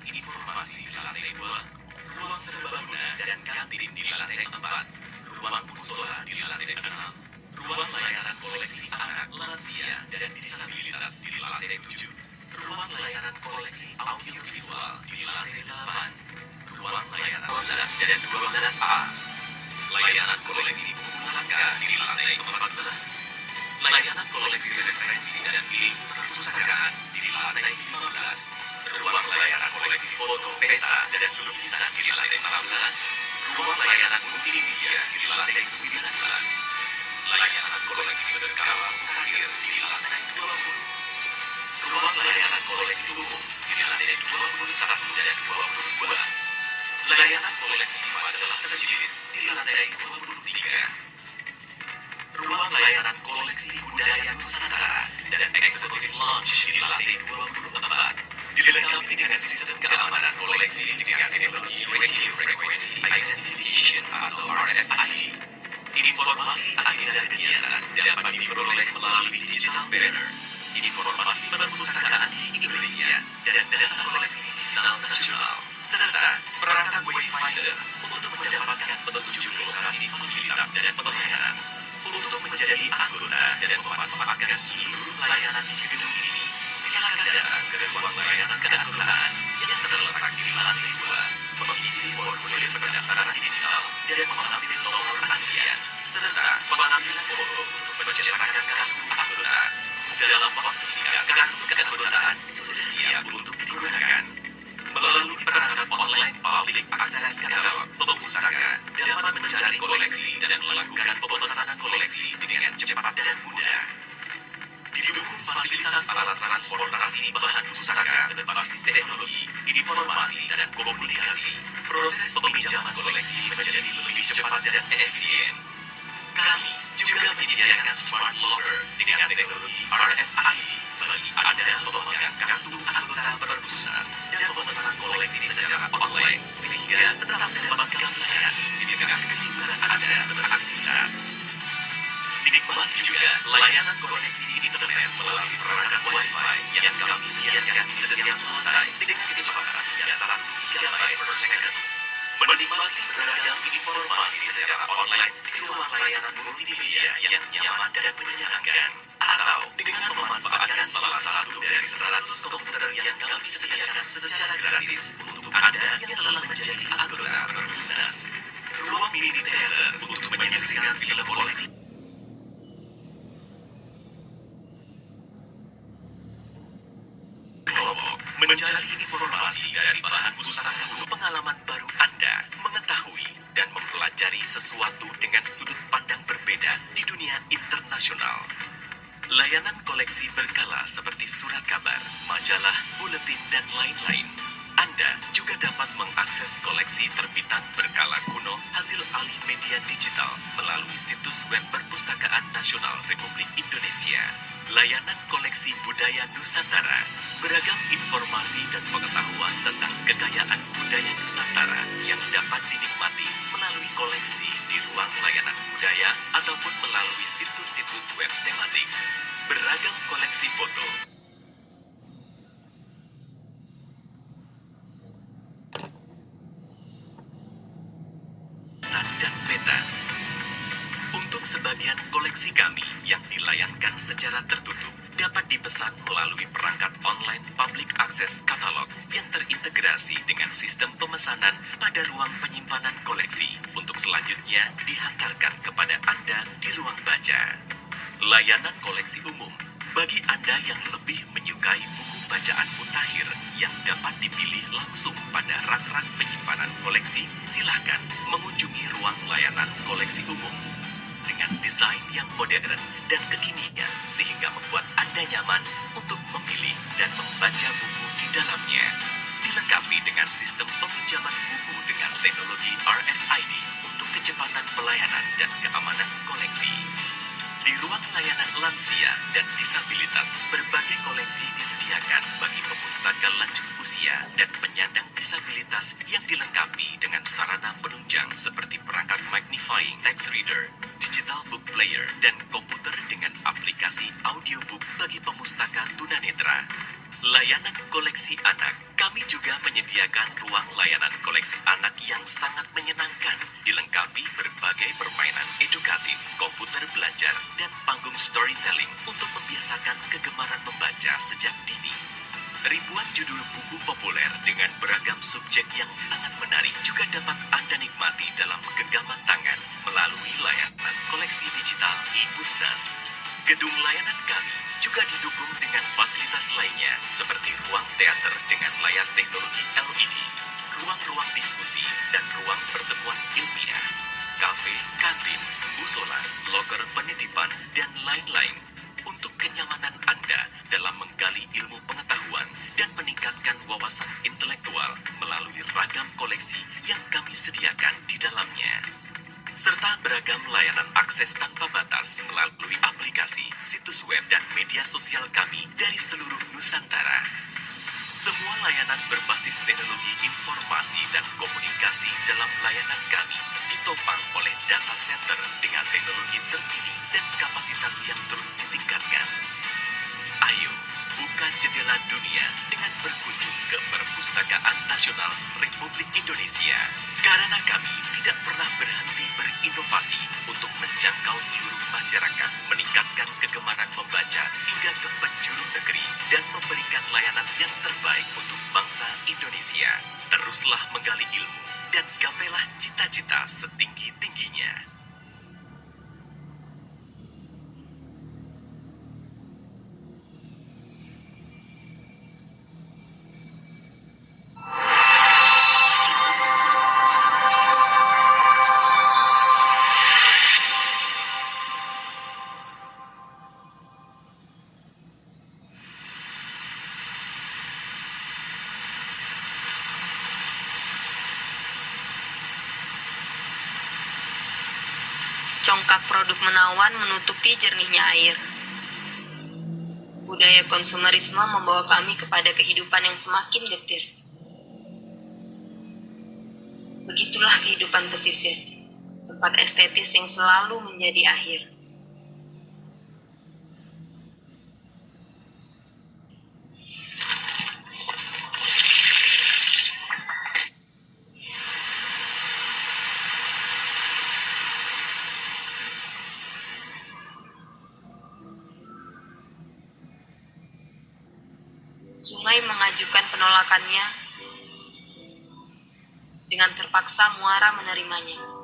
layanan informasi di lantai 2, ruang serbaguna dan kantin di lantai 4, ruang musola di lantai 6, ruang layanan koleksi anak, lansia, dan disabilitas di lantai 7, ruang layanan koleksi audiovisual di lantai 8, ruang layanan 12 dan 12A, layanan koleksi buku langka di lantai 14, layanan koleksi referensi dan link perpustakaan di lantai 15, ruang layanan koleksi foto, peta, dan lukisan di lantai 16, ruang layanan multimedia di lantai 19, layanan koleksi berkala terakhir di lantai 20, ruang layanan koleksi umum di lantai 21 dan 22, layanan koleksi majalah terjepit di lantai 23, ruang layanan koleksi budaya Nusantara dan Executive Lounge di lantai 24, dilengkapi dengan sistem keamanan koleksi dengan teknologi Radio Frequency Identification atau RFID. Informasi akhir dan kegiatan dapat diperoleh melalui digital banner, informasi perpustakaan di Indonesia, dan data koleksi digital nasional, serta perangkat Wayfinder untuk mendapatkan petunjuk lokasi fasilitas dan pelayanan. Untuk menjadi anggota dan memanfaatkan seluruh layanan di gedung ini, silakan datang ke ruang layanan keanggotaan yang terletak di lantai 2, mengisi formulir pendaftaran digital dan mengambil nomor antrian, serta pengambilan foto untuk pencetakan kartu anggota. Dalam waktu singkat, kartu keanggotaan sudah siap untuk digunakan. Melalui perangkat online public access katalog pemustaka dapat mencari koleksi dan melakukan pemesanan koleksi dengan cepat dan mudah. Didukung fasilitas alat transportasi bahan pustaka berbasis teknologi, informasi, dan komunikasi, proses peminjaman koleksi menjadi lebih cepat dan efisien. Kami juga menyediakan smart locker dengan teknologi RFID bagi Anda pemegang kartu anggota perpusnas dan pemesan koleksi secara online, sehingga tetap mendapatkan layanan di tengah kesibukan Anda beraktivitas. Dinikmati juga layanan koneksi internet melalui perangkat Wi-Fi yang kami sediakan di setiap lantai dengan kecepatan hingga 1 GB per second. Menikmati beragam informasi secara online di ruang layanan multimedia yang nyaman dan menyenangkan, atau dengan memanfaatkan salah satu dari 100 komputer yang kami sediakan secara gratis untuk Anda yang telah menjadi anggota perpusnas. Ruang mini theater untuk menyaksikan film koleksi. Mencari informasi dari bahan pustaka pengalaman baru Anda mengetahui dan mempelajari sesuatu dengan sudut pandang berbeda di dunia internasional. Layanan koleksi berkala seperti surat kabar, majalah, buletin, dan lain-lain. Anda juga dapat mengakses koleksi terbitan berkala kuno hasil alih media digital melalui situs web Perpustakaan Nasional Republik Indonesia. Layanan koleksi budaya Nusantara, beragam informasi dan pengetahuan tentang kekayaan budaya Nusantara yang dapat dinikmati melalui koleksi di ruang layanan budaya ataupun melalui situs-situs web tematik. Beragam koleksi foto, dan peta. Untuk sebagian koleksi kami yang dilayangkan secara tertutup dapat dipesan melalui perangkat online public access katalog yang terintegrasi dengan sistem pemesanan pada ruang penyimpanan koleksi untuk selanjutnya dihantarkan kepada Anda di ruang baca. Layanan koleksi umum bagi Anda yang lebih menyukai buku bacaan mutakhir yang dapat dipilih langsung pada rak-rak penyimpanan koleksi, silakan mengunjungi ruang layanan koleksi umum dengan desain yang modern dan kekinian sehingga membuat Anda nyaman untuk memilih dan membaca buku di dalamnya. Dilengkapi dengan sistem peminjaman buku dengan teknologi RFID untuk kecepatan pelayanan dan keamanan koleksi. Di ruang layanan lansia dan disabilitas, berbagai koleksi disediakan bagi pemustaka lanjut usia dan penyandang disabilitas yang dilengkapi dengan sarana penunjang seperti perangkat magnifying text reader, digital book player, dan komputer dengan aplikasi audiobook bagi pemustaka tunanetra. Layanan layanan koleksi anak, kami juga menyediakan ruang layanan koleksi anak yang sangat menyenangkan, dilengkapi berbagai permainan edukatif, komputer belajar, dan panggung storytelling untuk membiasakan kegemaran membaca sejak dini. Ribuan judul buku populer dengan beragam subjek yang sangat menarik juga dapat Anda nikmati dalam genggaman tangan melalui layanan koleksi digital e-Pusnas. Gedung layanan kami juga didukung dengan fasilitas lainnya seperti ruang teater dengan layar teknologi LED, ruang-ruang diskusi, dan ruang pertemuan ilmiah, kafe, kantin, musola, loker penitipan, dan lain-lain untuk kenyamanan Anda dalam menggali ilmu pengetahuan dan meningkatkan wawasan intelektual melalui ragam koleksi yang kami sediakan di dalamnya. Serta beragam layanan akses tanpa batas melalui aplikasi, situs web, dan media sosial kami dari seluruh Nusantara. Semua layanan berbasis teknologi informasi dan komunikasi dalam layanan kami ditopang oleh data center dengan teknologi terkini dan kapasitas yang terus ditingkatkan. Ayo, buka jendela dunia dengan berkunjung ke Perpustakaan Nasional Republik Indonesia. Karena kami tidak pernah berhenti berinovasi untuk menjangkau seluruh masyarakat, meningkatkan kegemaran membaca hingga ke penjuru negeri, dan memberikan layanan yang terbaik untuk bangsa Indonesia. Teruslah menggali ilmu dan gapailah cita-cita setinggi-tingginya. Congkak produk menawan menutupi jernihnya air. Budaya konsumerisme membawa kami kepada kehidupan yang semakin getir. Begitulah kehidupan pesisir, tempat estetis yang selalu menjadi akhir. Sungai mengajukan penolakannya, dengan terpaksa muara menerimanya.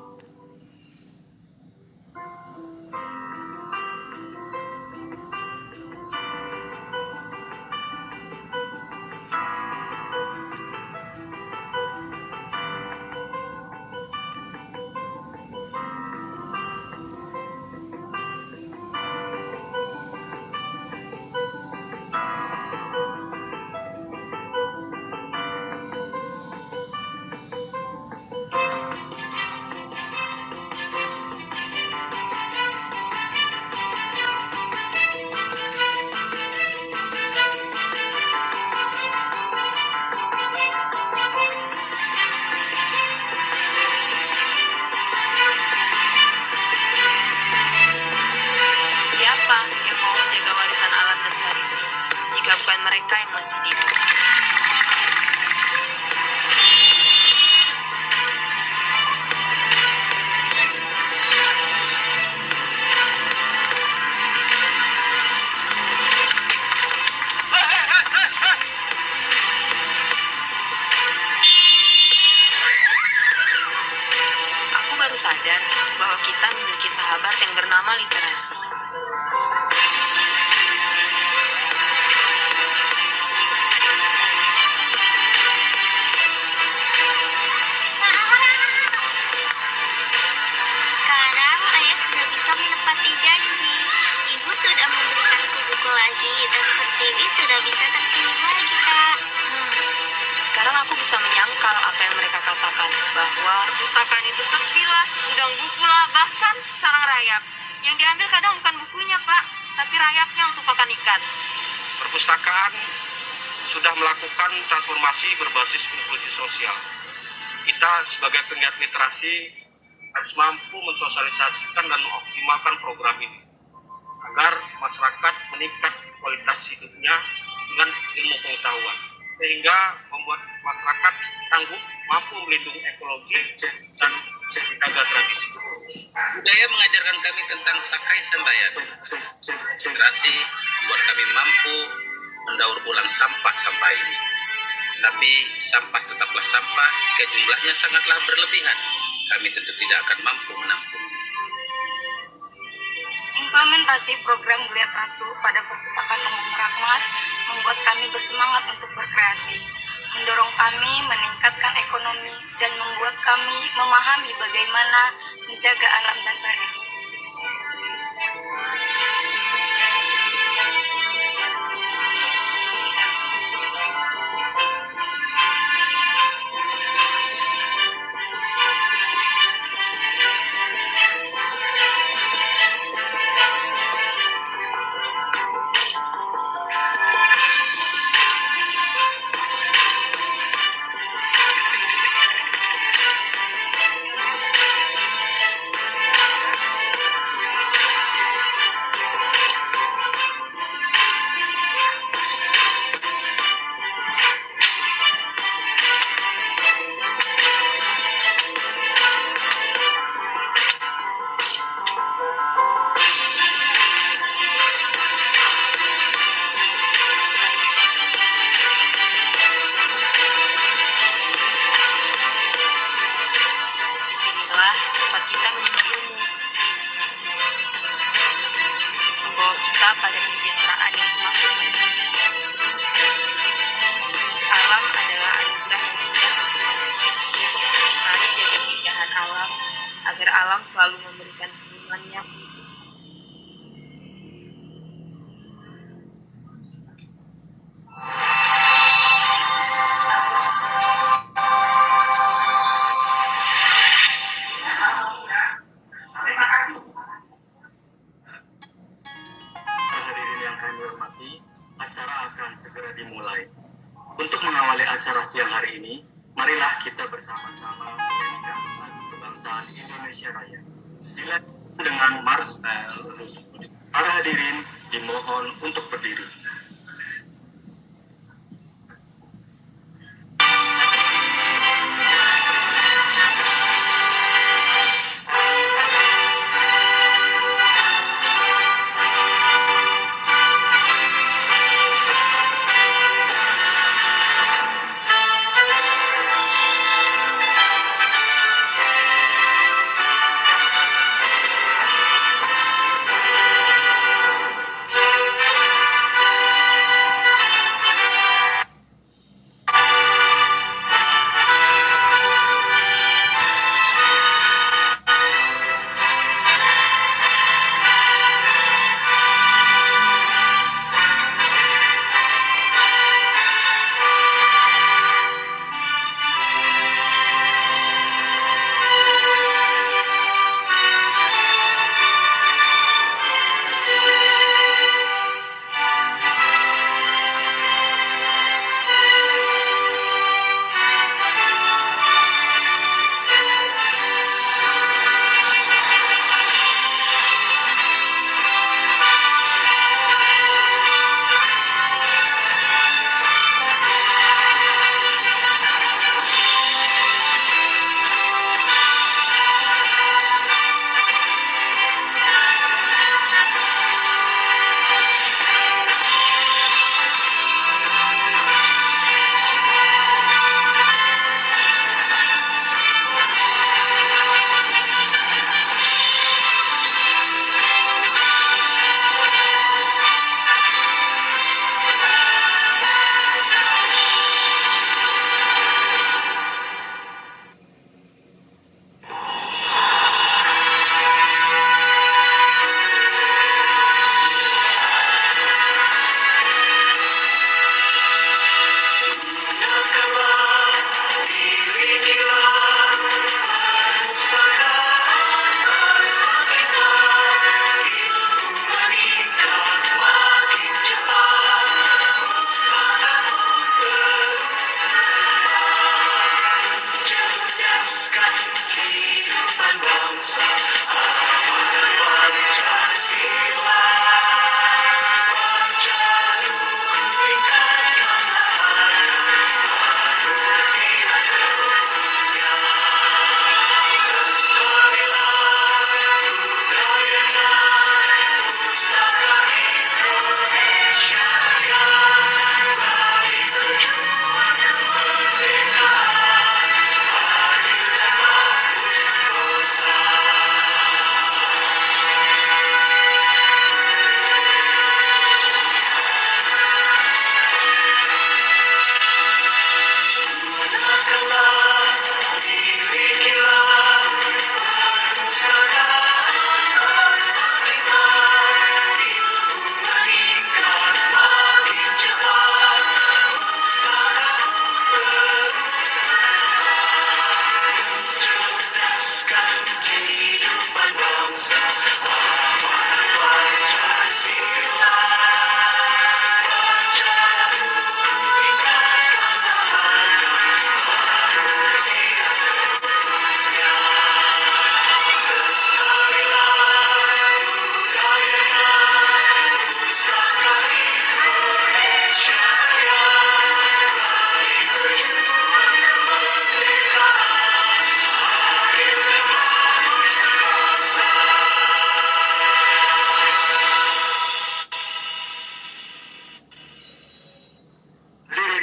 Siapa yang mau menjaga warisan alam dan tradisi, jika bukan mereka yang masih hidup? Aku baru sadar bahwa kita memiliki sahabat yang bernama literasi. Sekarang ayah sudah bisa menepati janji. Ibu sudah memberikanku buku lagi dan pertiwi sudah bisa tersenyum lagi, Kak. Sekarang aku bisa menyangkal apa yang mereka katakan, bahwa perpustakaan itu sepi lah, gudang buku lah, bahkan sarang rayap. Yang diambil kadang bukan bukunya, Pak, tapi rayapnya untuk pakan ikan. Perpustakaan sudah melakukan transformasi berbasis inklusi sosial. Kita sebagai penggiat literasi harus mampu mensosialisasikan dan mengoptimalkan program ini agar masyarakat meningkat kualitas hidupnya dengan ilmu pengetahuan. pengetahuan, sehingga membuat masyarakat tangguh mampu melindungi ekologi dan menjaga tradisi. Budaya mengajarkan kami tentang sakai sandayan. Generasi membuat kami mampu mendaur ulang sampah-sampah ini. Tapi sampah tetaplah sampah jika jumlahnya sangatlah berlebihan. Kami tentu tidak akan mampu menampung. Implementasi program Geliat Ratu pada Perpustakaan Umum Merakmas membuat kami bersemangat untuk berkreasi, mendorong kami meningkatkan ekonomi, dan membuat kami memahami bagaimana menjaga alam dan tradisi. Disinilah tempat kita menuntut ilmu, membawa kita pada kesejahteraan yang semakin maju. Alam adalah anugerah yang indah untuk manusia. Mari jaga keindahan alam, agar alam selalu memberikan senyumannya untuk manusia. Hadirin yang kami hormati, acara akan segera dimulai. Untuk mengawali acara siang hari ini, marilah kita bersama-sama menyanyikan lagu kebangsaan Indonesia Raya. Dilanjutkan dengan Marcel. Para hadirin dimohon untuk berdiri.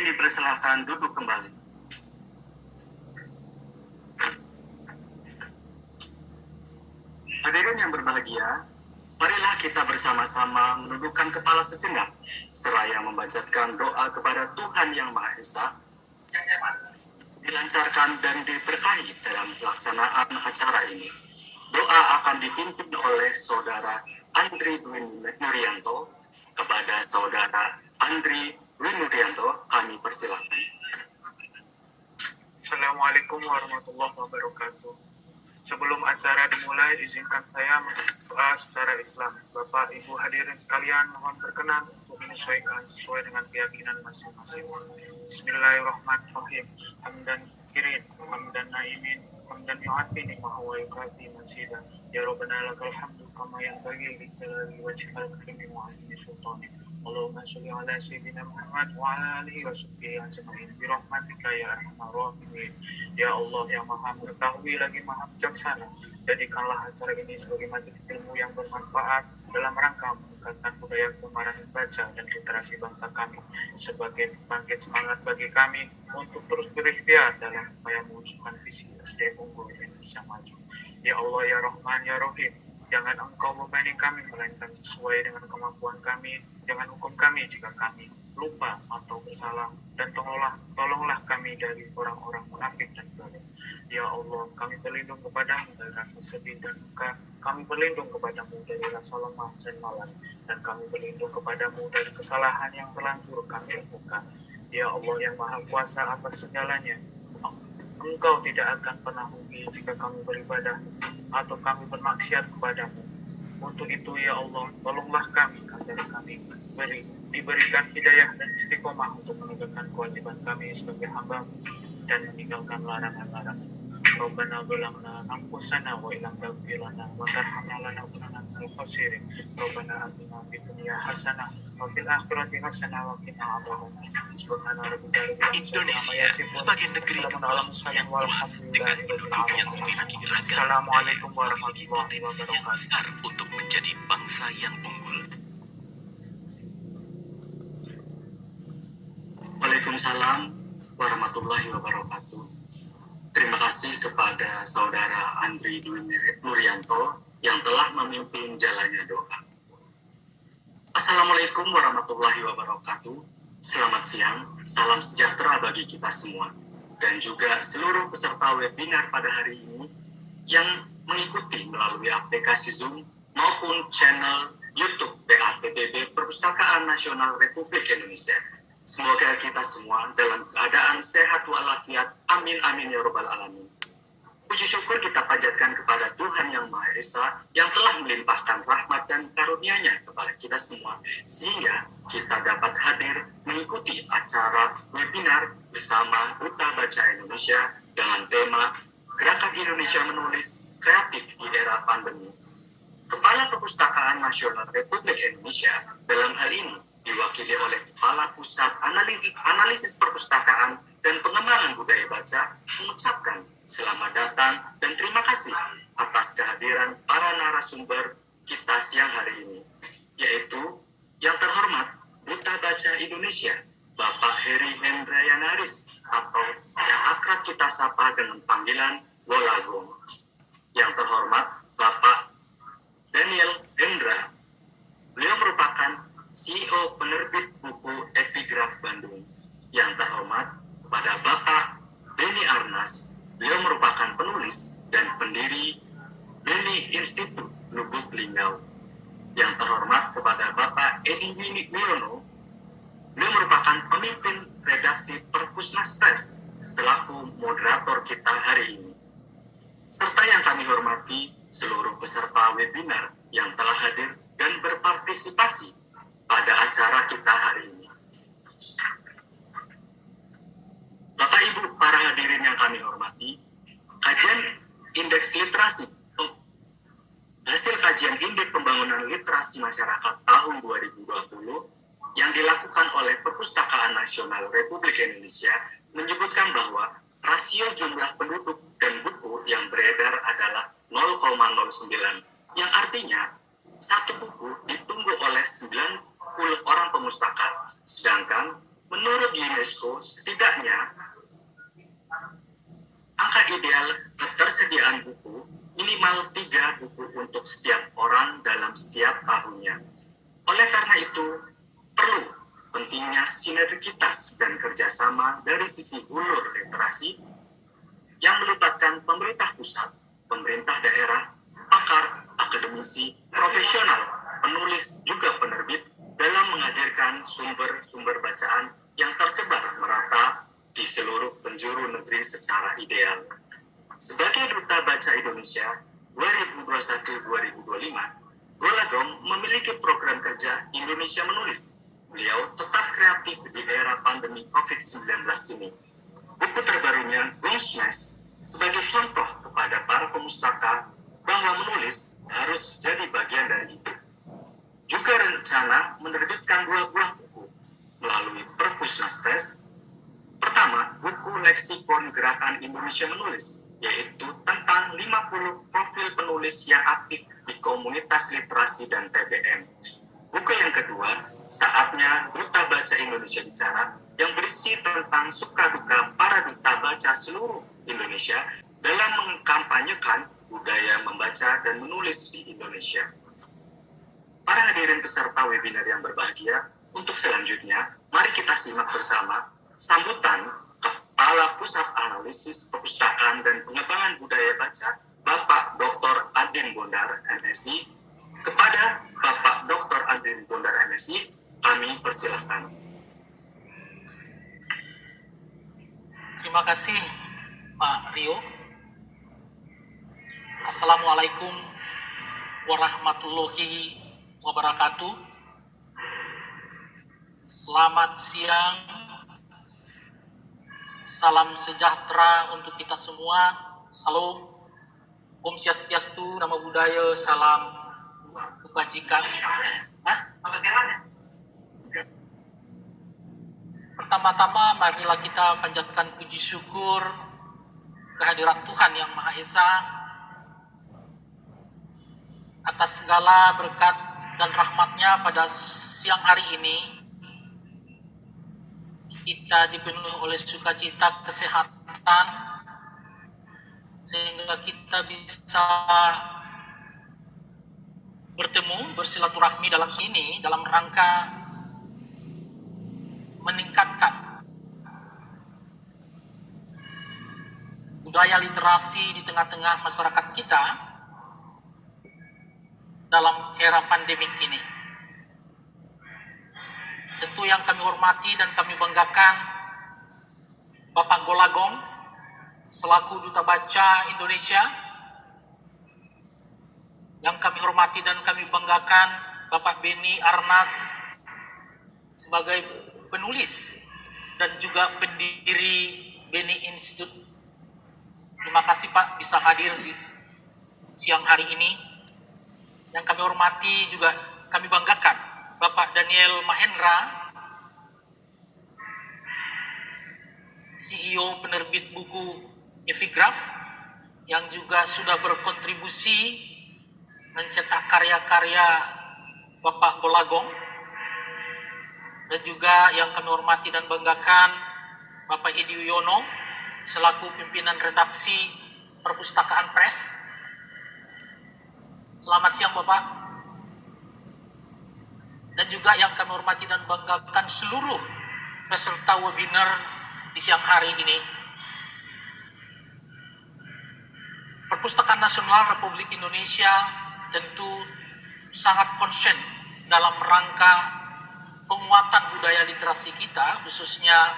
dipersilahkan duduk kembali. Hadirin yang berbahagia, marilah kita bersama-sama menundukkan kepala sejenak, seraya memanjatkan doa kepada Tuhan Yang Maha Esa, dilancarkan dan diberkahi dalam pelaksanaan acara ini. Doa akan dipimpin oleh Saudara Andri Dwi Nuryanto. Kepada Saudara Andri Dwi Nuryanto, kami persilakan. Assalamualaikum warahmatullahi wabarakatuh. Sebelum acara dimulai, izinkan saya berdoa secara Islam. Bapak, Ibu hadirin sekalian, mohon berkenan untuk menyesuaikan sesuai dengan keyakinan masing-masing. Bismillahirrahmanirrahim. Hamdan kirin, hamdan naimin, hamdan yu'afini, wa yukafi masjidah. Ya Rabbana lakal hamdu kama yang bagi li jalali wajhal karimi wa azimi sultani. Allahumma sholli ala sayyidina Muhammad wa ala alihi wa sahbihi ajma'in bi rahmatika ya arhamar rahimin. Ya Allah yang Maha mengetahui lagi Maha bijaksana, jadikanlah acara ini sebagai majelis ilmu yang bermanfaat dalam rangka meningkatkan budaya kegemaran membaca dan literasi bangsa kami, sebagai bangkit semangat bagi kami untuk terus berikhtiar dalam upaya mewujudkan visi SDM unggul Indonesia maju. Ya Allah ya Rahman ya Rahim, jangan Engkau membebani kami melainkan sesuai dengan kemampuan kami. Jangan hukum kami jika kami lupa atau bersalah, dan tolonglah kami dari orang-orang munafik dan zalim. Ya Allah, kami berlindung kepadamu dari rasa sedih dan duka. Kami berlindung kepadamu dari rasa lemah dan malas, dan kami berlindung kepadamu dari kesalahan yang terlanjur kami lakukan. Ya Allah yang Maha Kuasa atas segalanya, Engkau tidak akan pernah rugi jika kami beribadah atau kami bermaksiat kepadamu. Untuk itu ya Allah, tolonglah kami agar kami diberikan hidayah dan istiqomah untuk menegakkan kewajiban kami sebagai hamba dan meninggalkan larangan-larangan. Rabbana zalamna anfusana wa illam taghfir lana wa tarhamna lanakunanna minal khasirin. Rabbana atina fid dunya hasanah wa fil akhirati hasanah wa qina adzabannar. Subhana rabbika rabbil izzati amma Indonesia yasifun. sebagai negeri Wassalamualaikum yang luas dengan penduduk yang memiliki ragam Assalamualaikum warahmatullahi potensi yang wabarakatuh. besar untuk menjadi bangsa yang unggul. Waalaikumsalam warahmatullahi wabarakatuh. Terima kasih kepada Saudara Andri Dwi Nuryanto yang telah memimpin jalannya doa. Assalamualaikum warahmatullahi wabarakatuh. Selamat siang, salam sejahtera bagi kita semua, dan juga seluruh peserta webinar pada hari ini yang mengikuti melalui aplikasi Zoom maupun channel YouTube PAPBB Perpustakaan Nasional Republik Indonesia. Semoga kita semua dalam keadaan sehat walafiat. Amin amin ya robbal alamin. Puji syukur kita panjatkan kepada Tuhan Yang Maha Esa yang telah melimpahkan rahmat dan karunia-Nya kepada kita semua, sehingga kita dapat hadir mengikuti acara webinar bersama Duta Baca Indonesia dengan tema Gerakan Indonesia Menulis Kreatif di Era Pandemi. Kepala Perpustakaan Nasional Republik Indonesia dalam hal ini diwakili oleh Kepala Pusat Analisis Perpustakaan dan Pengembangan Budaya Baca mengucapkan selamat datang dan terima kasih atas kehadiran para narasumber kita siang hari ini, yaitu yang terhormat Duta Baca Indonesia Bapak Heri Hendrayanaris atau yang akrab kita sapa dengan panggilan Wolagong. Yang terhormat Bapak Daniel Hendra, beliau merupakan CEO penerbit buku Epigraf Bandung. Yang terhormat kepada Bapak Beni Arnas, beliau merupakan penulis dan pendiri Beni Institute Lubuk Linggau. Yang terhormat kepada Bapak Edi Wilono, beliau merupakan pemimpin redaksi Perpusnas Press selaku moderator kita hari ini. Serta yang kami hormati seluruh peserta webinar yang telah hadir dan berpartisipasi pada acara kita hari ini. Bapak Ibu para hadirin yang kami hormati, hasil kajian Indeks Pembangunan Literasi Masyarakat tahun 2020 yang dilakukan oleh Perpustakaan Nasional Republik Indonesia menyebutkan bahwa rasio jumlah penduduk dan buku yang beredar adalah 0,09, yang artinya satu buku ditunggu oleh 90 orang pemustaka, sedangkan Menurut UNESCO, setidaknya angka ideal ketersediaan buku minimal 3 buku untuk setiap orang dalam setiap tahunnya. Oleh karena itu, perlu pentingnya sinergitas dan kerjasama dari sisi hulur literasi yang melibatkan pemerintah pusat, pemerintah daerah, pakar, akademisi, profesional, penulis, juga penerbit dalam menghadirkan sumber-sumber bacaan yang tersebar merata di seluruh penjuru negeri secara ideal. Sebagai Duta Baca Indonesia 2021-2025, Golagong memiliki program kerja Indonesia Menulis. Beliau tetap kreatif di era pandemi COVID-19 ini. Buku terbarunya Gongsmes sebagai contoh kepada para pemustaka bahwa menulis harus jadi bagian dari itu. Juga rencana menerbitkan 2 buah buku melalui Perpusnastres. Pertama, buku Leksikon Gerakan Indonesia Menulis, yaitu tentang 50 profil penulis yang aktif di komunitas literasi dan TBM. Buku yang kedua, Saatnya Duta Baca Indonesia Bicara, yang berisi tentang suka duka para duta baca seluruh Indonesia dalam mengkampanyekan budaya membaca dan menulis di Indonesia. Para hadirin peserta webinar yang berbahagia, untuk selanjutnya, mari kita simak bersama sambutan Kepala Pusat Analisis Perpustakaan dan Pengembangan Budaya Baca, Bapak Dr. Adin Bondar, MSI. Kepada Bapak Dr. Adin Bondar, MSI, kami persilahkan. Terima kasih, Pak Rio. Assalamualaikum warahmatullahi wabarakatuh. Selamat siang. Salam sejahtera untuk kita semua. Salam. Om Swastiastu, Namo Buddhaya, salam kebajikan. Pertama-tama, marilah kita panjatkan puji syukur kehadirat Tuhan Yang Maha Esa atas segala berkat dan rahmat-Nya pada siang hari ini. Kita dipenuhi oleh sukacita kesehatan sehingga kita bisa bertemu, bersilaturahmi dalam sini dalam rangka meningkatkan budaya literasi di tengah-tengah masyarakat kita dalam era pandemik ini. Tentu yang kami hormati dan kami banggakan Bapak Golagong selaku Duta Baca Indonesia. Yang kami hormati dan kami banggakan Bapak Beni Arnas sebagai penulis dan juga pendiri Beni Institute. Terima kasih Pak bisa hadir di siang hari ini. Yang kami hormati juga kami banggakan Bapak Daniel Mahendra, CEO penerbit buku Epigraph, yang juga sudah berkontribusi mencetak karya-karya Bapak Golagong. Dan juga yang kami hormati dan banggakan Bapak Edi Wiono selaku pimpinan redaksi Perpustakaan Press. Selamat siang Bapak. Dan juga yang kami hormati dan banggakan seluruh peserta webinar di siang hari ini. Perpustakaan Nasional Republik Indonesia tentu sangat konsen dalam rangka penguatan budaya literasi kita, khususnya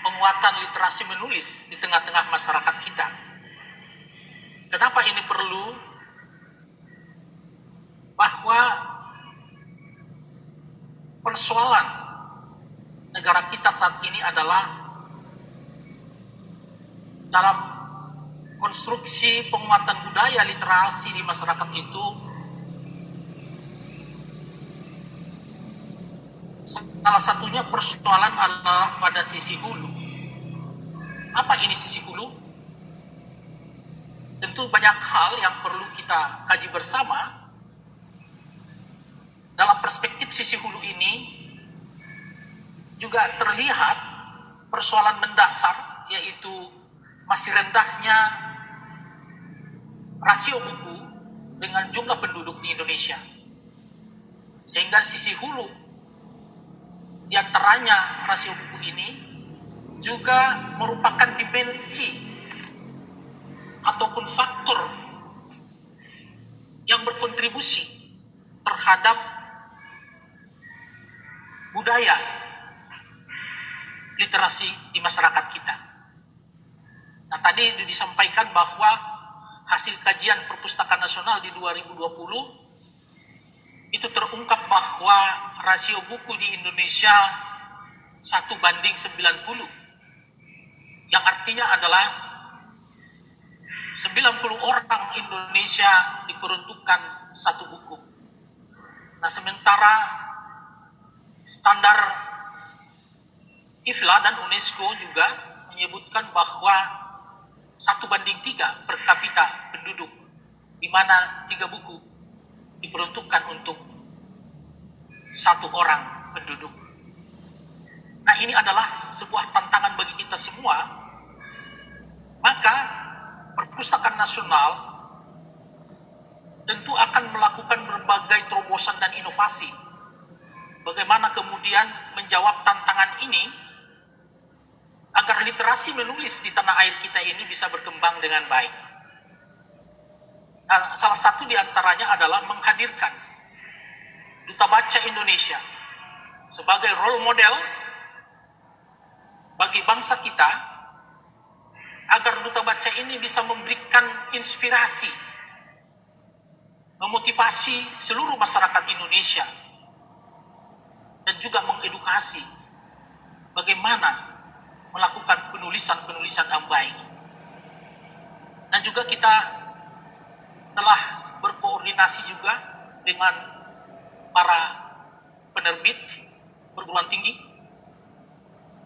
penguatan literasi menulis di tengah-tengah masyarakat kita. Kenapa ini perlu? Bahwa persoalan negara kita saat ini adalah dalam konstruksi penguatan budaya literasi di masyarakat itu salah satunya persoalan adalah pada sisi hulu. Apa ini sisi hulu? Tentu banyak hal yang perlu kita kaji bersama. Dalam perspektif sisi hulu ini, juga terlihat persoalan mendasar, yaitu masih rendahnya rasio buku dengan jumlah penduduk di Indonesia. Sehingga sisi hulu di antaranya rasio buku ini juga merupakan dimensi ataupun faktor yang berkontribusi terhadap budaya literasi di masyarakat kita. Nah, tadi disampaikan bahwa hasil kajian Perpustakaan Nasional di 2020 itu terungkap bahwa rasio buku di Indonesia 1:90, yang artinya adalah 90 orang Indonesia diperuntukkan satu buku. Nah, sementara standar IFLA dan UNESCO juga menyebutkan bahwa 1:3 per kapita penduduk, di mana 3 buku diperuntukkan untuk satu orang penduduk. Nah, ini adalah sebuah tantangan bagi kita semua. Maka Perpustakaan Nasional tentu akan melakukan berbagai terobosan dan inovasi. Bagaimana kemudian menjawab tantangan ini agar literasi menulis di tanah air kita ini bisa berkembang dengan baik. Nah, salah satu di antaranya adalah menghadirkan Duta Baca Indonesia sebagai role model bagi bangsa kita, agar Duta Baca ini bisa memberikan inspirasi, memotivasi seluruh masyarakat Indonesia, dan juga mengedukasi bagaimana melakukan penulisan-penulisan yang baik. Dan juga kita telah berkoordinasi juga dengan para penerbit perguruan tinggi,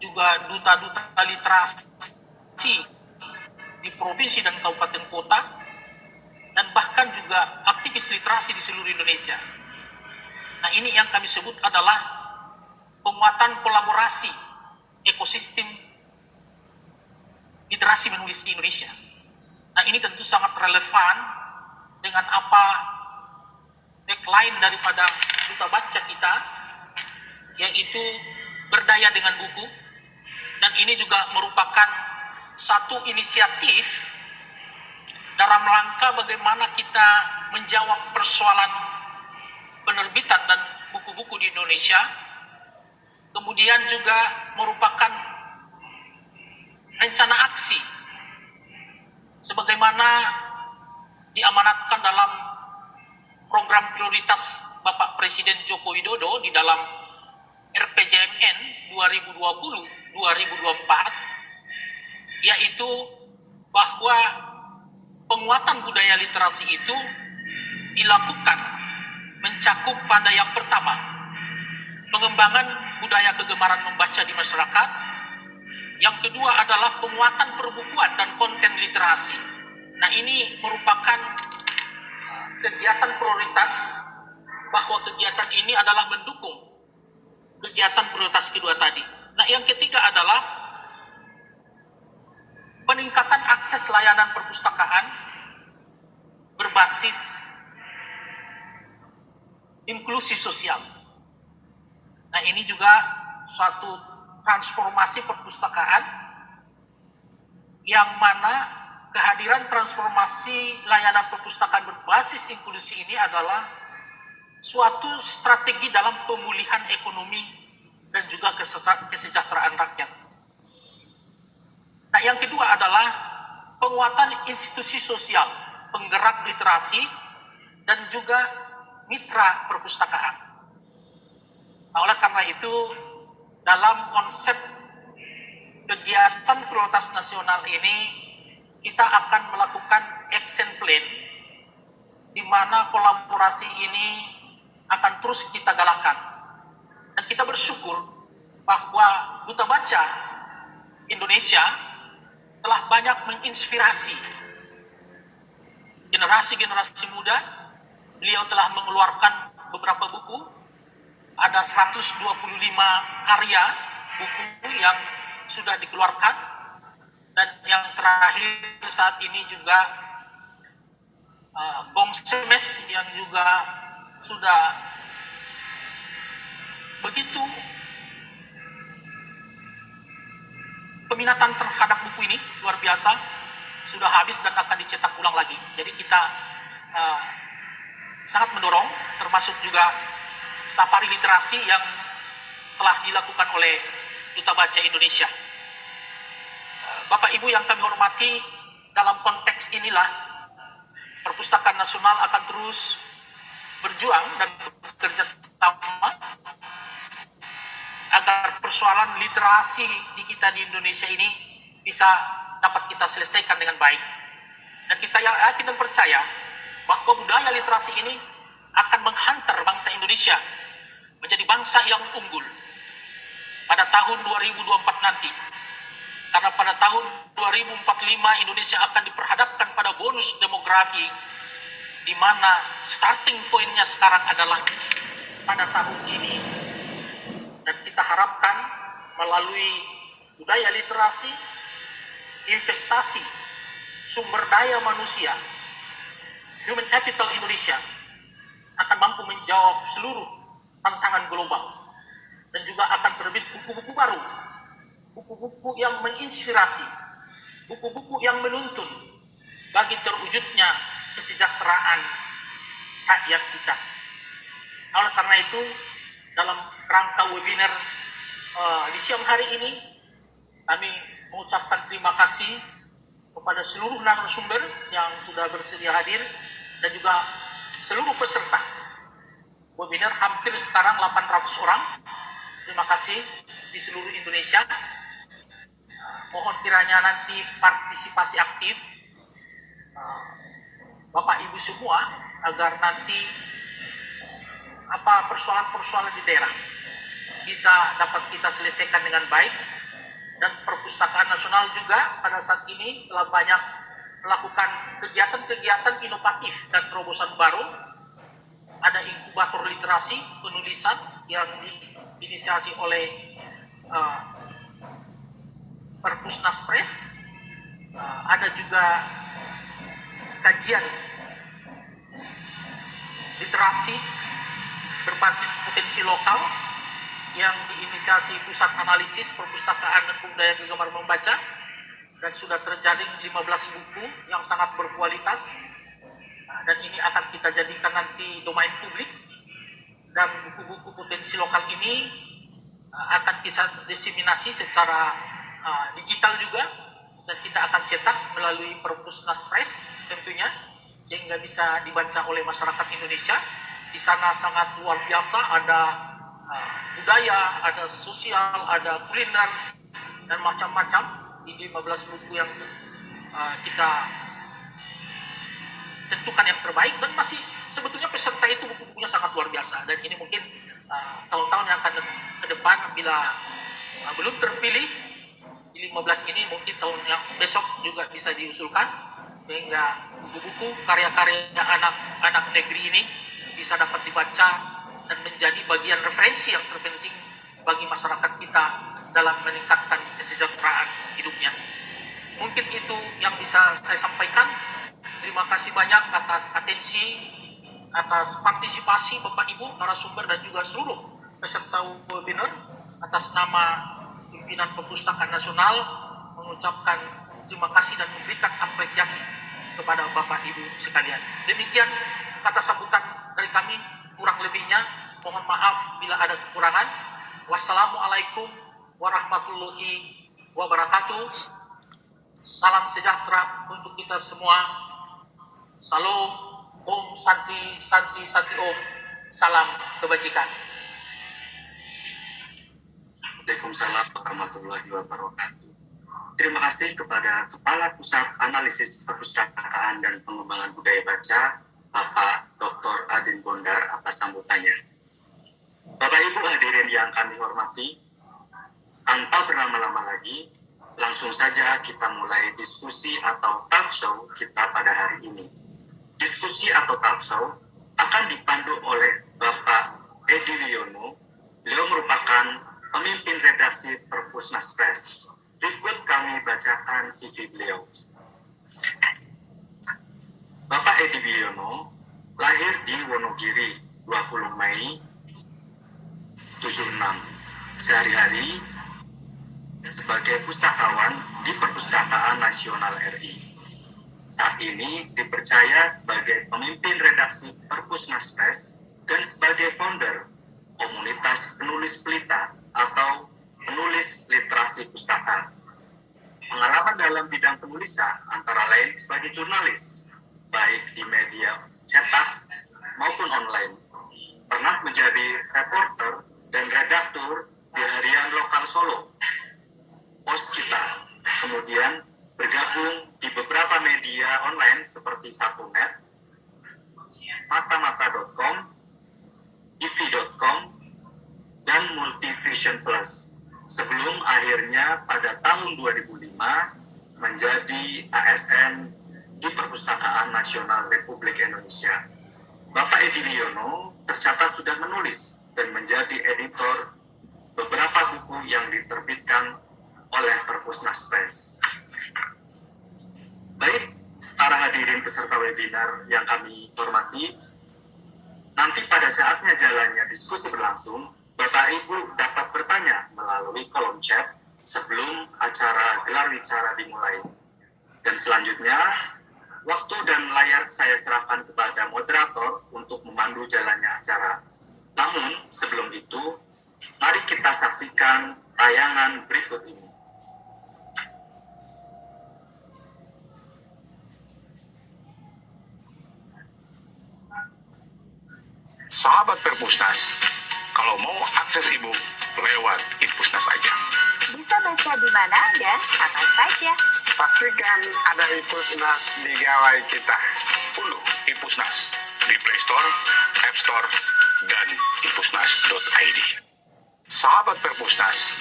juga duta-duta literasi di provinsi dan kabupaten kota, dan bahkan juga aktivis literasi di seluruh Indonesia. Nah, ini yang kami sebut adalah penguatan kolaborasi ekosistem literasi menulis di Indonesia. Nah, ini tentu sangat relevan dengan apa tagline daripada Duta Baca kita, yaitu berdaya dengan buku. Dan ini juga merupakan satu inisiatif dalam rangka bagaimana kita menjawab persoalan penerbitan dan buku-buku di Indonesia. Kemudian juga merupakan rencana aksi sebagaimana diamanatkan dalam program prioritas Bapak Presiden Joko Widodo di dalam RPJMN 2020-2024, yaitu bahwa penguatan budaya literasi itu dilakukan mencakup pada yang pertama, pengembangan budaya kegemaran membaca di masyarakat. Yang kedua adalah penguatan perbukuan dan konten literasi. Nah, ini merupakan kegiatan prioritas, bahwa kegiatan ini adalah mendukung kegiatan prioritas kedua tadi. Nah, yang ketiga adalah peningkatan akses layanan perpustakaan berbasis inklusi sosial. Nah, ini juga suatu transformasi perpustakaan yang mana kehadiran transformasi layanan perpustakaan berbasis inklusi ini adalah suatu strategi dalam pemulihan ekonomi dan juga kesejahteraan rakyat. Nah, yang kedua adalah penguatan institusi sosial, penggerak literasi, dan juga mitra perpustakaan. Nah, oleh karena itu, dalam konsep kegiatan prioritas nasional ini, kita akan melakukan action plan, di mana kolaborasi ini akan terus kita galakkan. Dan kita bersyukur bahwa Duta Baca Indonesia telah banyak menginspirasi generasi-generasi muda. Beliau telah mengeluarkan beberapa buku, ada 125 karya buku yang sudah dikeluarkan, dan yang terakhir saat ini juga Bongsemes yang juga sudah begitu peminatan terhadap buku ini luar biasa, sudah habis dan akan dicetak ulang lagi. Jadi kita sangat mendorong, termasuk juga safari literasi yang telah dilakukan oleh Duta Baca Indonesia. Bapak Ibu yang kami hormati, dalam konteks inilah Perpustakaan Nasional akan terus berjuang dan bekerja sama agar persoalan literasi di kita di Indonesia ini bisa dapat kita selesaikan dengan baik. Dan kita yakin dan percaya bahwa budaya literasi ini akan menghantar bangsa Indonesia menjadi bangsa yang unggul pada tahun 2024 nanti. Karena pada tahun 2045 Indonesia akan diperhadapkan pada bonus demografi, di mana starting point-nya sekarang adalah pada tahun ini. Dan kita harapkan melalui budaya literasi, investasi, sumber daya manusia, human capital Indonesia akan mampu menjawab seluruh tantangan global. Dan juga akan terbit buku-buku baru, buku-buku yang menginspirasi, buku-buku yang menuntun bagi terwujudnya kesejahteraan rakyat kita. Oleh karena itu, dalam rangka webinar di siang hari ini, kami mengucapkan terima kasih kepada seluruh narasumber yang sudah bersedia hadir dan juga seluruh peserta webinar, hampir sekarang 800 orang. Terima kasih di seluruh Indonesia. Mohon kiranya nanti partisipasi aktif Bapak Ibu semua, agar nanti apa persoalan-persoalan di daerah bisa dapat kita selesaikan dengan baik. Dan Perpustakaan Nasional juga pada saat ini telah banyak melakukan kegiatan-kegiatan inovatif dan terobosan baru. Ada inkubator literasi penulisan yang diinisiasi oleh Perpusnas Press. Ada juga kajian literasi berbasis potensi lokal yang diinisiasi Pusat Analisis Perpustakaan dan Budaya Gemar Membaca, dan sudah terjaring 15 buku yang sangat berkualitas. Dan ini akan kita jadikan nanti domain publik, dan buku-buku potensi lokal ini akan kita diseminasi secara digital juga, dan kita akan cetak melalui Perpusnas Press tentunya, sehingga bisa dibaca oleh masyarakat Indonesia. Di sana sangat luar biasa, ada budaya, ada sosial, ada kuliner, dan macam-macam di 15 buku yang kita tentukan yang terbaik. Dan masih sebetulnya peserta itu buku-bukunya sangat luar biasa, dan ini mungkin tahun-tahun yang akan ke depan bila belum terpilih di 15 ini, mungkin tahun yang besok juga bisa diusulkan, sehingga buku-buku karya-karya anak-anak negeri ini bisa dapat dibaca dan menjadi bagian referensi yang terpenting bagi masyarakat kita dalam meningkatkan kesejahteraan hidupnya. Mungkin itu yang bisa saya sampaikan. Terima kasih banyak atas atensi, atas partisipasi Bapak Ibu narasumber dan juga seluruh peserta webinar. Atas nama pimpinan Perpustakaan Nasional mengucapkan terima kasih dan memberikan apresiasi kepada Bapak Ibu sekalian. Demikian kata sambutan dari kami, kurang lebihnya mohon maaf bila ada kekurangan. Wassalamualaikum warahmatullahi wabarakatuh. Salam sejahtera untuk kita semua. Salam, Om Santi Santi Santi Om. Salam kebajikan. Waalaikumsalam warahmatullahi wabarakatuh. Terima kasih kepada Kepala Pusat Analisis Perpustakaan dan Pengembangan Budaya Baca, Bapak Dr. Adin Bondar, atas sambutannya. Bapak Ibu hadirin yang kami hormati, tanpa berlama-lama lagi, langsung saja kita mulai diskusi atau talk show kita pada hari ini. Diskusi atau talk show akan dipandu oleh Bapak Edi Wiono. Beliau merupakan pemimpin redaksi Perpusnas Press. Berikut kami bacakan CV beliau. Bapak Edi Wiono lahir di Wonogiri 20 Mei 76. Sehari-hari sebagai pustakawan di Perpustakaan Nasional RI. Saat ini dipercaya sebagai pemimpin redaksi Perpusnas Press dan sebagai founder komunitas penulis pelita atau penulis literasi pustaka. Pengalaman dalam bidang penulisan antara lain sebagai jurnalis, baik di media cetak maupun online. Pernah menjadi reporter dan redaktur di harian lokal Solo, Pos Kita, kemudian bergabung di beberapa media online seperti Satunet, matamata.com, tv.com, dan Multivision Plus, sebelum akhirnya pada tahun 2005 menjadi ASN di Perpustakaan Nasional Republik Indonesia. Bapak Edi Wiono tercatat sudah menulis dan menjadi editor beberapa buku yang diterbitkan oleh Perpusnas Press. Baik, para hadirin peserta webinar yang kami hormati, nanti pada saatnya jalannya diskusi berlangsung, Bapak Ibu dapat bertanya melalui kolom chat sebelum acara gelar bicara dimulai. Dan selanjutnya, waktu dan layar saya serahkan kepada moderator untuk memandu jalannya acara. Namun, sebelum itu, mari kita saksikan tayangan berikut ini. Sahabat Perpusnas, kalau mau akses e-book lewat e-Pusnas aja. Bisa baca di mana dan kapan saja. Pastikan ada e-Pusnas di gawai kita. Unduh e-Pusnas di Play Store, App Store, dan epusnas.id. Sahabat Perpusnas,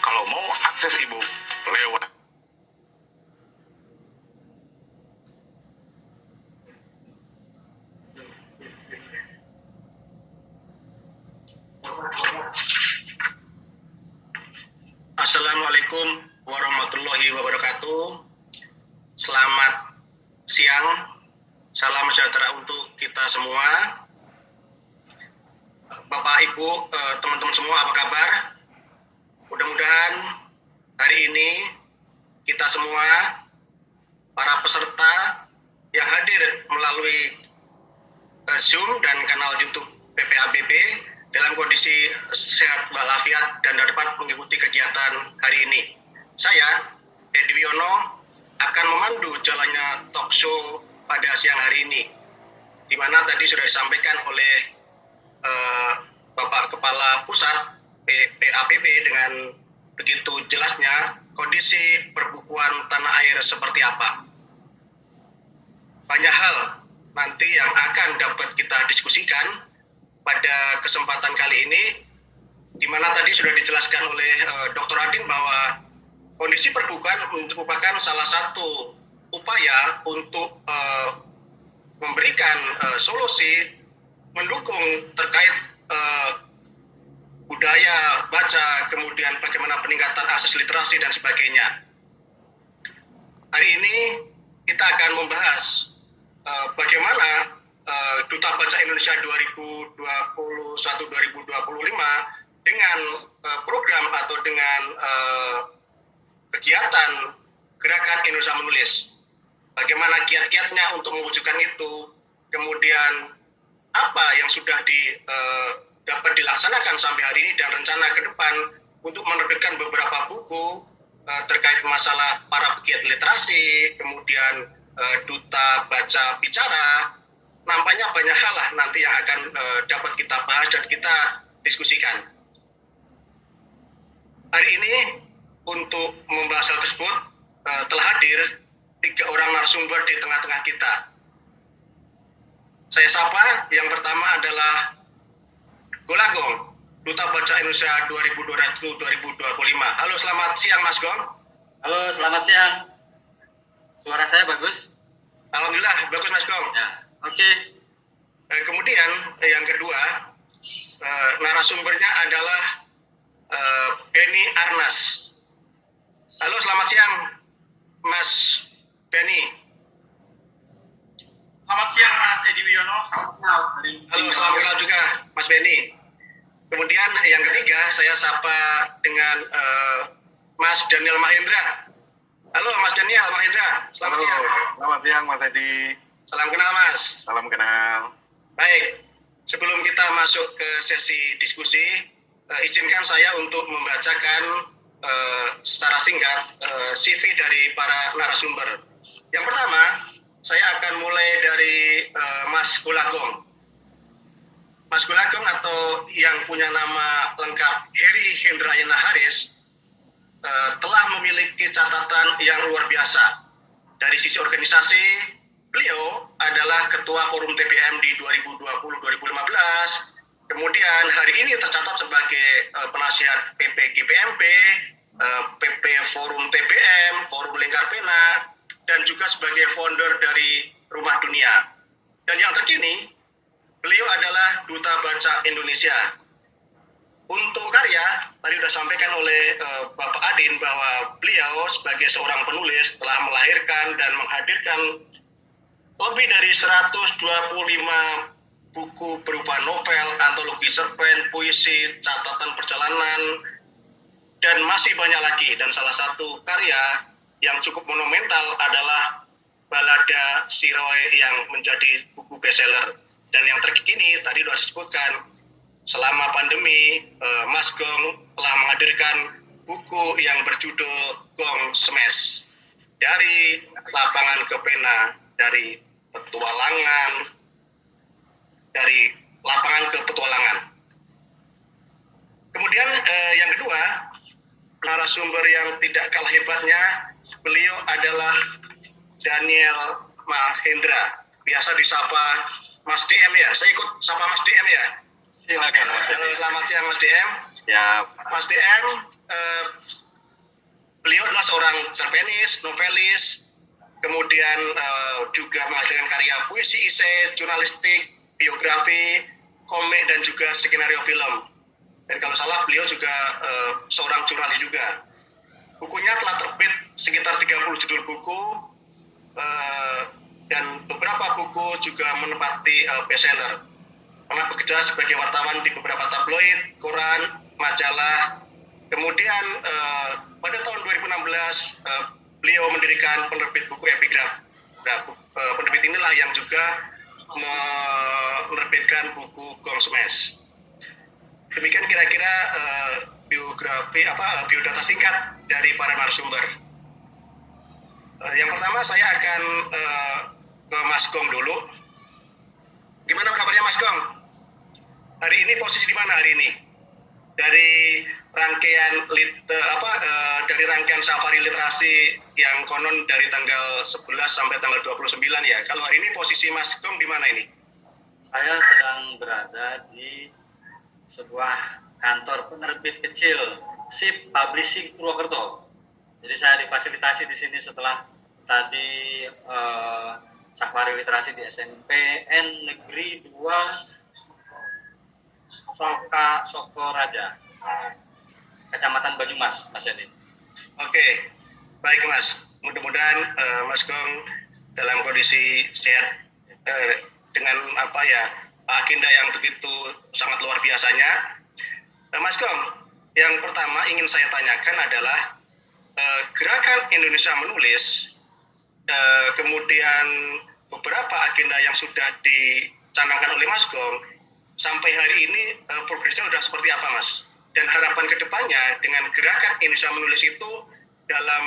kalau mau akses e-book lewat Assalamualaikum warahmatullahi wabarakatuh. Selamat siang. Salam sejahtera untuk kita semua. Bapak, Ibu, teman-teman semua, apa kabar? Mudah-mudahan hari ini kita semua, para peserta yang hadir melalui Zoom dan kanal YouTube PPABB dalam kondisi sehat walafiat dan dapat mengikuti kegiatan hari ini. Saya, Edi Wiono, akan memandu jalannya talk show pada siang hari ini, di mana tadi sudah disampaikan oleh Bapak Kepala Pusat PPABB dengan begitu jelasnya kondisi perbukuan tanah air seperti apa. Banyak hal nanti yang akan dapat kita diskusikan pada kesempatan kali ini, di mana tadi sudah dijelaskan oleh Dr. Adin bahwa kondisi perbukuan merupakan salah satu upaya untuk memberikan solusi mendukung terkait budaya baca, kemudian bagaimana peningkatan akses literasi dan sebagainya. Hari ini kita akan membahas bagaimana Duta Baca Indonesia 2021-2025 dengan program atau dengan kegiatan Gerakan Indonesia Menulis. Bagaimana kiat-kiatnya untuk mewujudkan itu, kemudian apa yang sudah dapat dilaksanakan sampai hari ini dan rencana ke depan untuk menerbitkan beberapa buku terkait masalah para pegiat literasi, kemudian Duta Baca Bicara. Nampaknya banyak hal lah nanti yang akan dapat kita bahas dan kita diskusikan. Hari ini untuk membahas hal tersebut telah hadir 3 orang narasumber di tengah-tengah kita. Saya sapa, yang pertama adalah Golagong, Duta Baca Indonesia 2021-2025. Halo, selamat siang Mas Gong. Halo, selamat siang. Suara saya bagus? Alhamdulillah, bagus Mas Gong. Ya. Oke. Kemudian yang kedua, narasumbernya adalah Beni Arnas. Halo, selamat siang, Mas Beni. Selamat siang Mas Edi Wiono, salam kenal dari Halo, salam kenal juga, Mas Beni. Kemudian yang ketiga, saya sapa dengan Mas Daniel Mahendra. Halo, Mas Daniel Mahendra, selamat siang. Selamat siang, Mas Edi. Salam kenal, Mas. Salam kenal. Baik, sebelum kita masuk ke sesi diskusi, izinkan saya untuk membacakan secara singkat CV dari para narasumber. Yang pertama, saya akan mulai dari Mas Golagong. Mas Golagong atau yang punya nama lengkap Heri Hendrayana Haris telah memiliki catatan yang luar biasa. Dari sisi organisasi, beliau adalah Ketua Forum TPM di 2020-2015. Kemudian hari ini tercatat sebagai penasihat PP GPMP, PP Forum TPM, Forum Lingkar Pena, dan juga sebagai founder dari Rumah Dunia. Dan yang terkini, beliau adalah Duta Baca Indonesia. Untuk karya, tadi sudah sampaikan oleh Bapak Adin bahwa beliau sebagai seorang penulis telah melahirkan dan menghadirkan lebih dari 125 buku berupa novel, antologi cerpen, puisi, catatan perjalanan, dan masih banyak lagi. Dan salah satu karya yang cukup monumental adalah Balada Siroe yang menjadi buku bestseller. Dan yang terkini tadi sudah disebutkan, selama pandemi Mas Gong telah menghadirkan buku yang berjudul Gong Smash, dari lapangan ke pena, dari petualangan, dari lapangan ke petualangan. Kemudian yang kedua, narasumber yang tidak kalah hebatnya, beliau adalah Daniel Mahendra, biasa disapa Mas DM ya. Saya ikut sapa Mas DM ya. Silakan, Mas. Halo, selamat siang Mas DM. Ya, Mas DM, beliau adalah seorang cerpenis, novelis, kemudian juga menghasilkan karya puisi, esai, jurnalistik, biografi, komik, dan juga skenario film. Dan kalau salah, beliau juga seorang jurnalis juga. Bukunya telah terbit sekitar 30 judul buku, dan beberapa buku juga menempati bestseller. Pernah bekerja sebagai wartawan di beberapa tabloid, koran, majalah. Kemudian pada tahun 2016 beliau mendirikan penerbit buku Epigraf. Nah, penerbit inilah yang juga menerbitkan buku Gong Smash. Demikian kira-kira biodata singkat dari para narasumber. Yang pertama saya akan ke Mas Gong dulu. Gimana kabarnya Mas Gong? Hari ini posisi di mana hari ini? Dari rangkaian dari rangkaian safari literasi yang konon dari tanggal 11 sampai tanggal 29 ya. Kalau hari ini posisi Mas Gong di mana ini? Saya sedang berada di sebuah kantor penerbit kecil, SIP Publishing Purwokerto. Jadi saya difasilitasi di sini setelah tadi safari literasi di SNPN Negeri 2 Soko Raja, Kecamatan Banyumas, Mas Edi. Oke, baik Mas. Mudah-mudahan Mas Gong dalam kondisi sehat dengan agenda yang begitu sangat luar biasanya. Mas Gong, yang pertama ingin saya tanyakan adalah Gerakan Indonesia Menulis, kemudian beberapa agenda yang sudah dicanangkan oleh Mas Gong, sampai hari ini progresnya sudah seperti apa Mas? Dan harapan kedepannya dengan Gerakan Indonesia Menulis itu dalam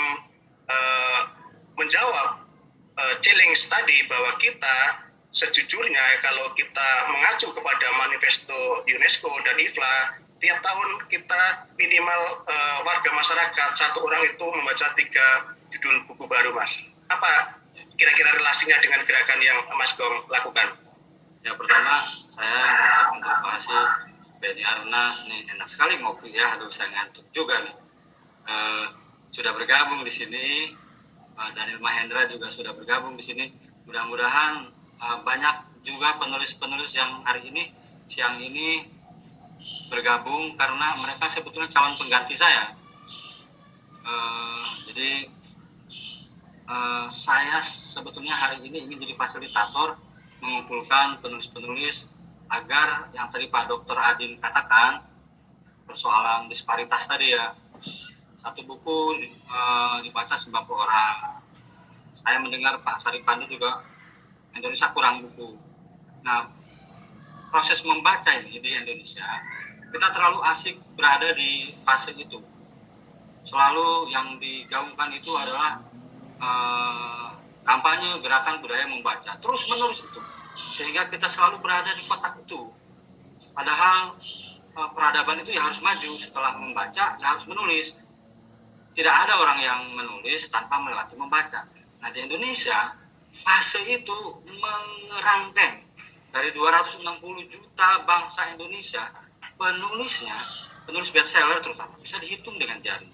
menjawab challenge tadi bahwa kita sejujurnya kalau kita mengacu kepada manifesto UNESCO dan IFLA, tiap tahun kita minimal warga masyarakat satu orang itu membaca 3 judul buku baru Mas. Apa kira-kira relasinya dengan gerakan yang Mas Gong lakukan? Yang pertama, saya mengucapkan terima kasih Beni Arnas, nih enak sekali ngopi ya, aduh saya ngantuk juga nih. Sudah bergabung di sini, Daniel Mahendra juga sudah bergabung di sini. Mudah-mudahan banyak juga penulis-penulis yang hari ini, siang ini bergabung karena mereka sebetulnya calon pengganti saya. Jadi saya sebetulnya hari ini ingin jadi fasilitator mengumpulkan penulis-penulis agar yang tadi Pak Dr. Adin katakan persoalan disparitas tadi ya, satu buku dibaca 90 orang. Saya mendengar Pak Saripandi juga Indonesia kurang buku. Nah, proses membaca ini di Indonesia kita terlalu asik berada di fase itu. Selalu yang digaungkan itu adalah kampanye gerakan budaya membaca, terus menerus itu, sehingga kita selalu berada di kotak itu. Padahal peradaban itu ya harus maju, setelah membaca ya harus menulis. Tidak ada orang yang menulis tanpa melewati membaca. Nah, di Indonesia fase itu mengerangkeng dari 260 juta bangsa Indonesia, penulisnya, penulis bestseller terutama, bisa dihitung dengan jari.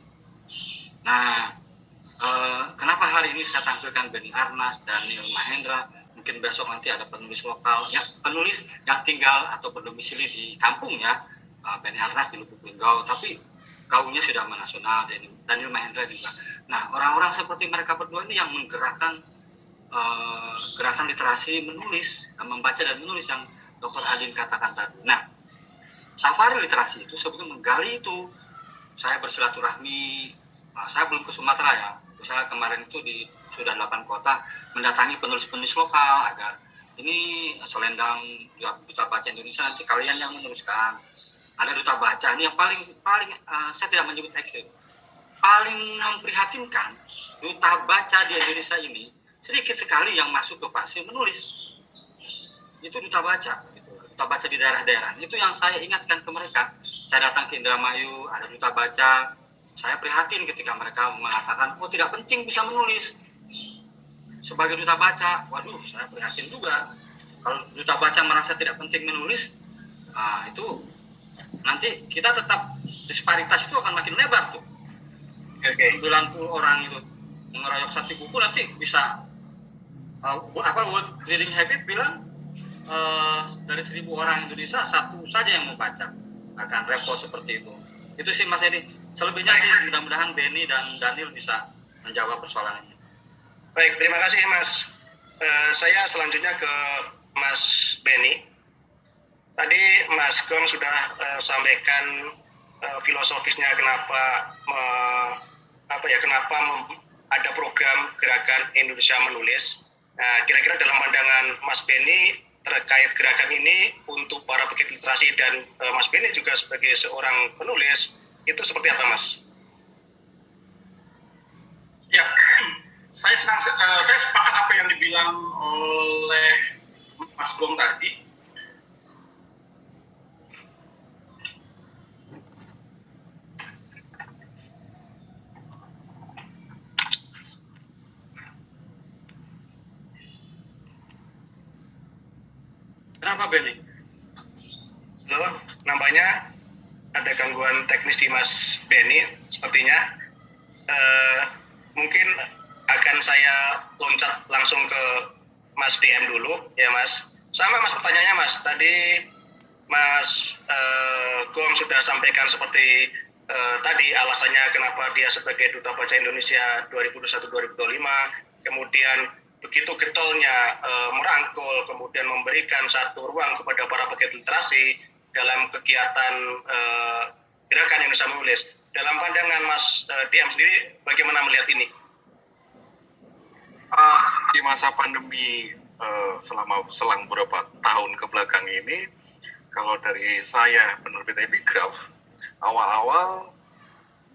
Nah, kenapa hari ini saya tampilkan Benny Arnas, Daniel Mahendra, mungkin besok nanti ada penulis lokal, ya penulis yang tinggal atau berdomisili di kampung ya, Benny Arnas di Lubuk Linggau, tapi gaungnya sudah menasional, Daniel Mahendra juga. Nah, orang-orang seperti mereka berdua ini yang menggerakkan gerakan literasi menulis, membaca dan menulis yang Dr. Adin katakan tadi. Nah, safari literasi itu sebetulnya menggali itu. Saya bersilaturahmi, saya belum ke Sumatera ya, saya kemarin itu sudah 8 kota mendatangi penulis-penulis lokal agar ini selendang duta baca Indonesia nanti kalian yang meneruskan. Ada duta baca ini yang paling saya tidak menyebut ekstrim, paling memprihatinkan. Duta baca di Indonesia ini sedikit sekali yang masuk ke fase menulis. Itu duta baca, gitu. Duta baca di daerah-daerah. Itu yang saya ingatkan ke mereka. Saya datang ke Indramayu, ada duta baca. Saya prihatin ketika mereka mengatakan, oh tidak penting bisa menulis. Sebagai duta baca, waduh saya prihatin juga. Kalau duta baca merasa tidak penting menulis, itu nanti kita tetap disparitas itu akan makin lebar tuh. 90 orang itu mengeroyok satu buku nanti bisa World Reading Habit bilang dari 1.000 orang Indonesia satu saja yang membaca, akan repot seperti itu. Itu sih Mas Edi. Selebihnya sih mudah-mudahan Benny dan Daniel bisa menjawab persoalan ini. Baik, terima kasih Mas. Saya selanjutnya ke Mas Benny. Tadi Mas Gong sudah sampaikan filosofisnya kenapa ada program gerakan Indonesia menulis. Nah, kira-kira dalam pandangan Mas Benny terkait gerakan ini untuk para pegiat literasi dan Mas Benny juga sebagai seorang penulis, itu seperti apa, Mas? Ya, saya sepakat apa yang dibilang oleh Mas Gong tadi. Kenapa, Benny? Loh, nampaknya ada gangguan teknis di Mas Benny, sepertinya. Mungkin akan saya loncat langsung ke Mas DM dulu, ya Mas. Sama Mas pertanyaannya Mas, tadi Mas Gong sudah sampaikan seperti tadi alasannya kenapa dia sebagai Duta Baca Indonesia 2021-2025, kemudian begitu getolnya merangkul, kemudian memberikan satu ruang kepada para pegiat literasi dalam kegiatan gerakan Indonesia Menulis. Dalam pandangan Mas Diam sendiri, bagaimana melihat ini? Di masa pandemi selang beberapa tahun ke belakang ini, kalau dari saya penerbit Epigraph, awal-awal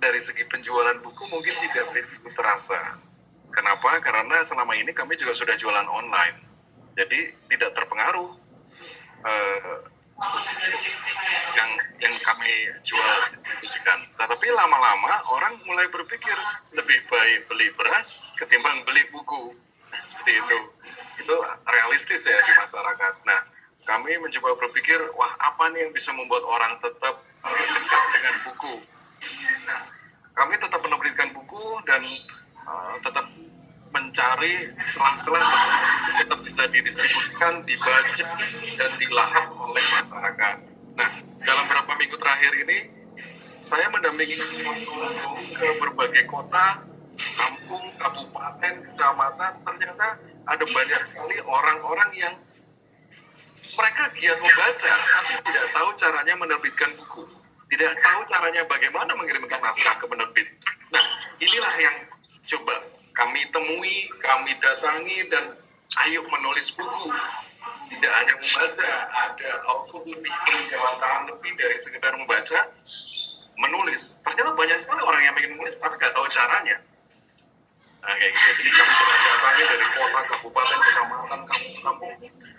dari segi penjualan buku mungkin tidak begitu terasa. Kenapa? Karena selama ini kami juga sudah jualan online, jadi tidak terpengaruh yang kami jual distribusikan. Tetapi lama-lama orang mulai berpikir lebih baik beli beras ketimbang beli buku. Seperti itu. Itu realistis ya di masyarakat. Nah, kami mencoba berpikir, wah apa nih yang bisa membuat orang tetap dekat dengan buku. Nah, kami tetap menerbitkan buku dan tetap mencari celah-celah tetap bisa didistribusikan, dibaca, dan dilahap oleh masyarakat. Nah, dalam beberapa minggu terakhir ini saya mendampingi ke berbagai kota, kampung, kabupaten, kecamatan. Ternyata ada banyak sekali orang-orang yang mereka giat membaca, tapi tidak tahu caranya menerbitkan buku. Tidak tahu caranya bagaimana mengirimkan naskah ke penerbit. Nah, inilah yang coba kami temui, kami datangi, dan ayo menulis buku. Tidak hanya membaca, ada output lebih, penjelasan lebih dari sekedar membaca, menulis. Ternyata banyak sekali orang yang ingin menulis, tapi nggak tahu caranya. Nah, kayak gitu. Jadi kami coba datangi dari kota, kabupaten, kecamatan, kampung.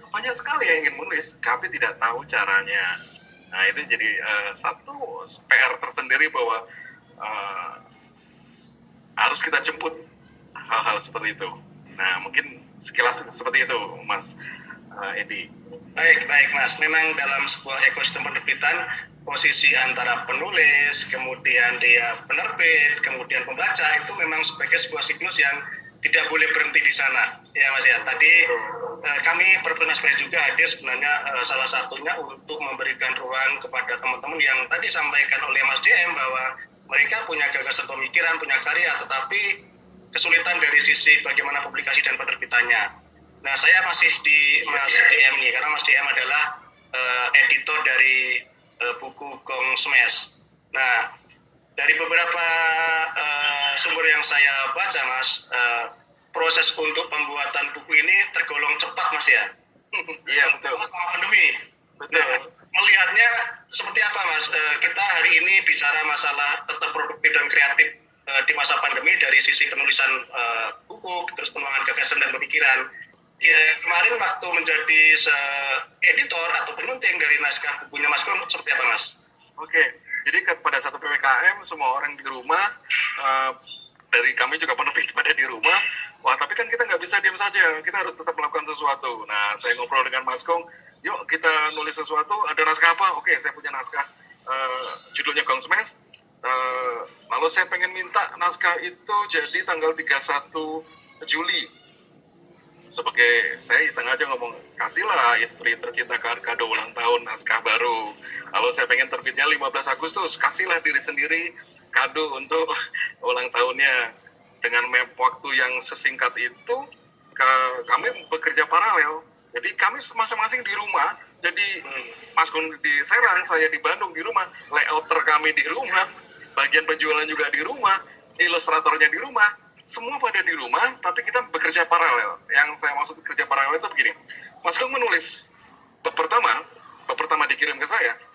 Banyak sekali yang ingin menulis, tapi tidak tahu caranya. Nah, itu jadi satu PR tersendiri bahwa harus kita jemput hal-hal seperti itu. Nah, mungkin sekilas seperti itu, Mas Edi. Baik Mas. Memang dalam sebuah ekosistem penerbitan, posisi antara penulis, kemudian dia penerbit, kemudian pembaca, itu memang sebagai sebuah siklus yang tidak boleh berhenti di sana. Ya Mas ya, tadi kami Perpusnas Press juga hadir sebenarnya salah satunya untuk memberikan ruang kepada teman-teman yang tadi sampaikan oleh Mas DM bahwa mereka punya gagasan pemikiran, punya karya, tetapi kesulitan dari sisi bagaimana publikasi dan penerbitannya. Nah, saya masih di Mas DM nih, karena Mas DM adalah editor dari buku Gong Smash. Nah, dari beberapa sumber yang saya baca, Mas, proses untuk pembuatan buku ini tergolong cepat, Mas ya? Iya, betul. Pandemi. Betul. Melihatnya seperti apa, Mas? Kita hari ini bicara masalah tetap produktif dan kreatif di masa pandemi dari sisi penulisan buku, terus pengembangan gagasan dan pemikiran. Ya, kemarin waktu menjadi editor atau penunting dari naskah bukunya Mas Gong, seperti apa, Mas? Oke, jadi pada satu PPKM semua orang di rumah, dari kami juga penerbit pada di rumah. Wah, tapi kan kita nggak bisa diam saja, kita harus tetap melakukan sesuatu. Nah, saya ngobrol dengan Mas Gong, yuk kita nulis sesuatu, ada naskah apa? Oke, saya punya naskah, judulnya Gong Smash. Lalu saya pengen minta naskah itu jadi tanggal 31 Juli. Sebagai saya iseng aja ngomong, kasihlah istri tercinta kado ulang tahun naskah baru. Lalu saya pengen terbitnya 15 Agustus, kasihlah diri sendiri kado untuk ulang tahunnya. Dengan map waktu yang sesingkat itu, kami bekerja paralel. Jadi kami masing-masing di rumah. Jadi Mas Gun di Serang, saya di Bandung di rumah, layouter kami di rumah, bagian penjualan juga di rumah, ilustratornya di rumah, semua pada di rumah, tapi kita bekerja paralel. Yang saya maksud bekerja paralel itu begini, Mas Gun menulis bab pertama dikirim ke saya,